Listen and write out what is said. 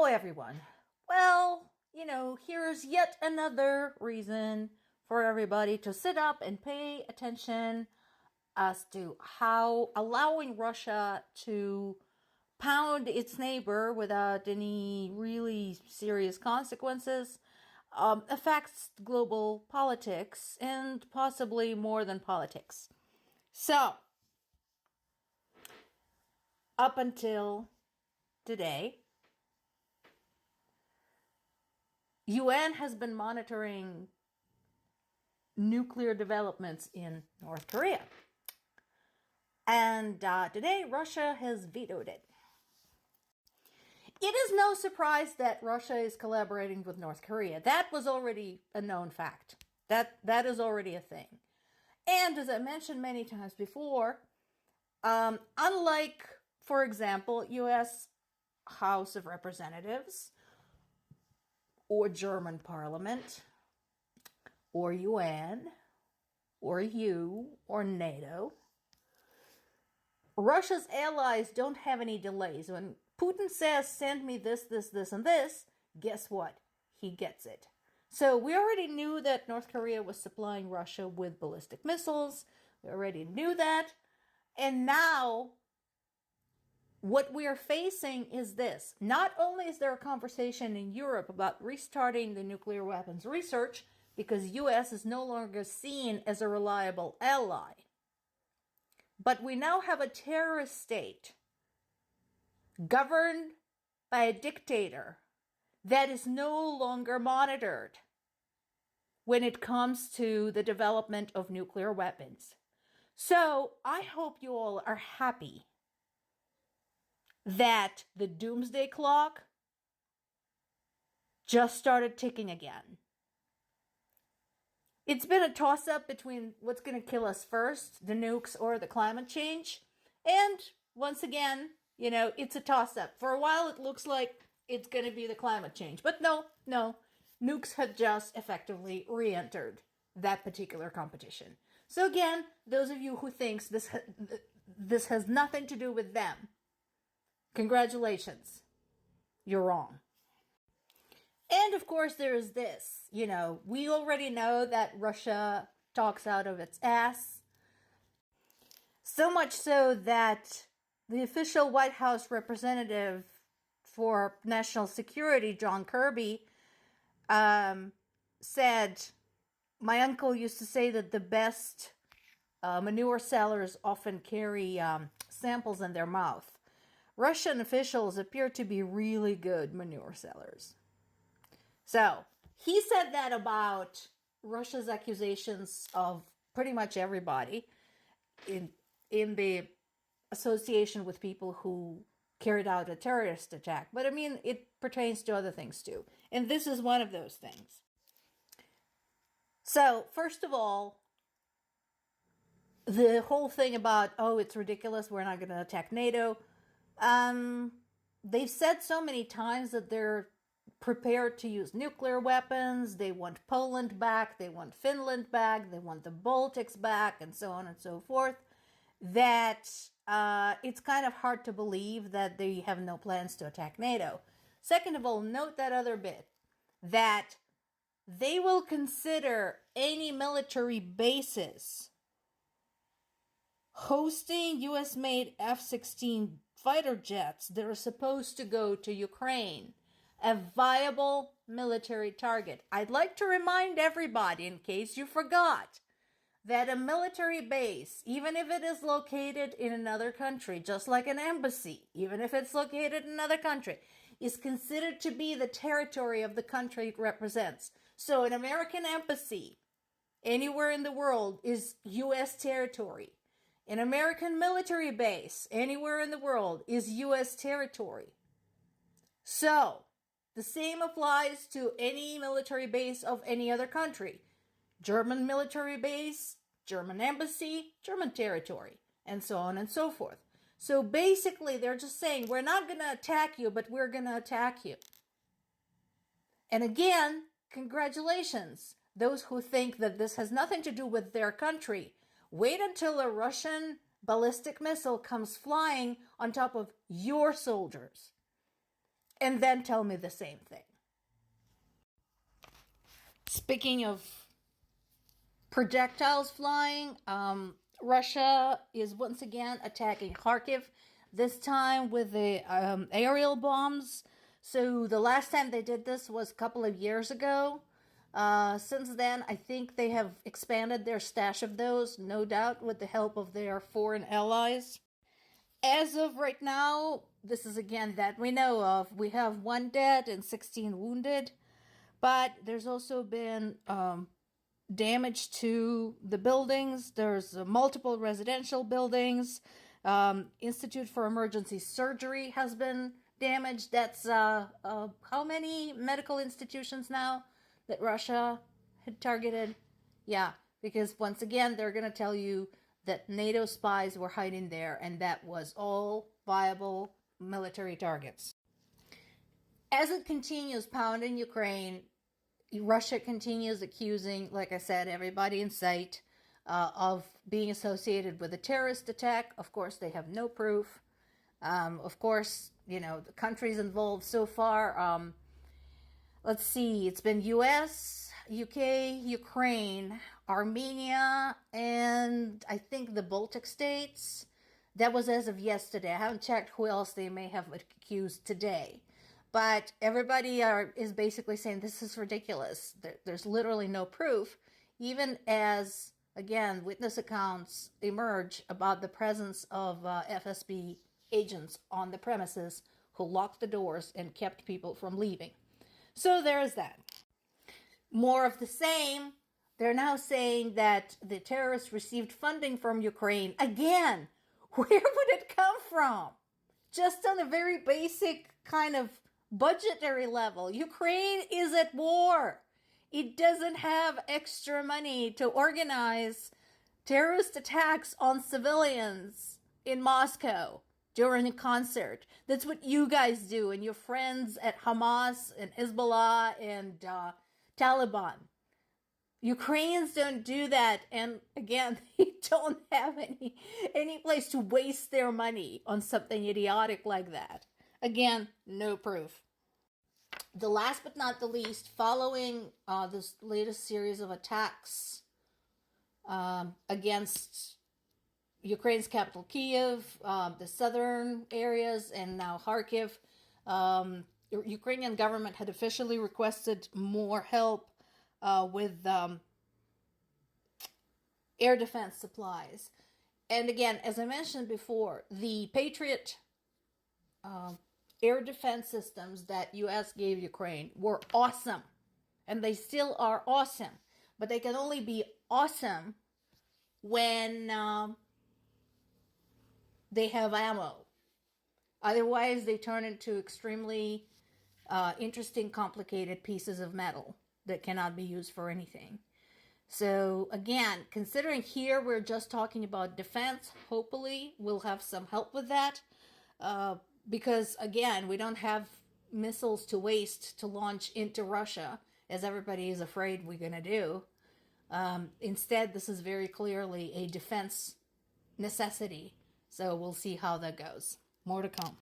Hello, everyone. Well, here's yet another reason for everybody to sit up and pay attention as to how allowing Russia to pound its neighbor without any really serious consequences affects global politics and possibly more than politics. So, up until today, UN has been monitoring nuclear developments in North Korea. And today, Russia has vetoed it. It is no surprise that Russia is collaborating with North Korea. That was already a known fact. That is already a thing. And as I mentioned many times before, unlike, for example, U.S. House of Representatives, or German Parliament, or UN, or EU, or NATO, Russia's allies don't have any delays. When Putin says, send me this, and this, guess what? He gets it. So we already knew that North Korea was supplying Russia with ballistic missiles. We already knew that. And now what we are facing is this. Not only is there a conversation in Europe about restarting the nuclear weapons research because US is no longer seen as a reliable ally, but we now have a terrorist state governed by a dictator that is no longer monitored when it comes to the development of nuclear weapons. So I hope you all are happy that the doomsday clock just started ticking again. It's been a toss-up between what's going to kill us first, the nukes or the climate change. And once again, it's a toss-up. For a while, it looks like it's going to be the climate change. But no. Nukes have just effectively re-entered that particular competition. So again, those of you who think this has nothing to do with them, congratulations. You're wrong. And of course, there is this. We already know that Russia talks out of its ass. So much so that the official White House representative for national security, John Kirby, said, my uncle used to say that the best manure sellers often carry samples in their mouth. Russian officials appear to be really good manure sellers. So, he said that about Russia's accusations of pretty much everybody in the association with people who carried out a terrorist attack. But I mean, it pertains to other things too. And this is one of those things. So, first of all, the whole thing about, it's ridiculous, we're not going to attack NATO. They've said so many times that they're prepared to use nuclear weapons. They want Poland back. They want Finland back. They want the Baltics back, and so on and so forth, that it's kind of hard to believe that they have no plans to attack NATO. Second of all, note that other bit, that they will consider any military bases hosting US-made F-16 fighter jets that are supposed to go to Ukraine a viable military target. I'd like to remind everybody, in case you forgot, that a military base, even if it is located in another country, just like an embassy, even if it's located in another country, is considered to be the territory of the country it represents. So an American embassy anywhere in the world is U.S. territory. An American military base anywhere in the world is U.S. territory. So, the same applies to any military base of any other country. German military base, German embassy, German territory, and so on and so forth. So basically, they're just saying, we're not going to attack you, but we're going to attack you. And again, congratulations. Those who think that this has nothing to do with their country, wait until a Russian ballistic missile comes flying on top of your soldiers. and then tell me the same thing. Speaking of projectiles flying, Russia is once again attacking Kharkiv, this time with the aerial bombs. So the last time they did this was a couple of years ago. Since then, I think they have expanded their stash of those, no doubt with the help of their foreign allies. As of right now, this is again that we know of. We have 1 dead and 16 wounded, but there's also been damage to the buildings. There's multiple residential buildings. Institute for Emergency Surgery has been damaged. That's how many medical institutions now that Russia had targeted? Yeah, because once again, they're going to tell you that NATO spies were hiding there, and that was all viable military targets. As it continues pounding Ukraine, Russia continues accusing, like I said, everybody in sight of being associated with a terrorist attack. Of course, they have no proof. Of course, the countries involved so far, let's see, it's been US, UK, Ukraine, Armenia, and I think the Baltic states. That was as of yesterday. I haven't checked who else they may have accused today. But everybody is basically saying this is ridiculous. There's literally no proof, even as, again, witness accounts emerge about the presence of FSB agents on the premises who locked the doors and kept people from leaving. So there is that. More of the same. They're now saying that the terrorists received funding from Ukraine. Again, where would it come from? Just on a very basic kind of budgetary level. Ukraine is at war. It doesn't have extra money to organize terrorist attacks on civilians in Moscow during a concert. That's what you guys do, and your friends at Hamas and Hezbollah and Taliban. Ukrainians don't do that, and again, they don't have any place to waste their money on something idiotic like that. Again, no proof. The last but not the least, following this latest series of attacks against Ukraine's capital, Kiev, the southern areas, and now Kharkiv, the Ukrainian government had officially requested more help with air defense supplies. And again, as I mentioned before, the Patriot air defense systems that U.S. gave Ukraine were awesome. And they still are awesome. But they can only be awesome when they have ammo. Otherwise, they turn into extremely interesting, complicated pieces of metal that cannot be used for anything. So again, considering here we're just talking about defense, hopefully we'll have some help with that. Because again, we don't have missiles to waste to launch into Russia, as everybody is afraid we're going to do. Instead, this is very clearly a defense necessity. So we'll see how that goes. More to come.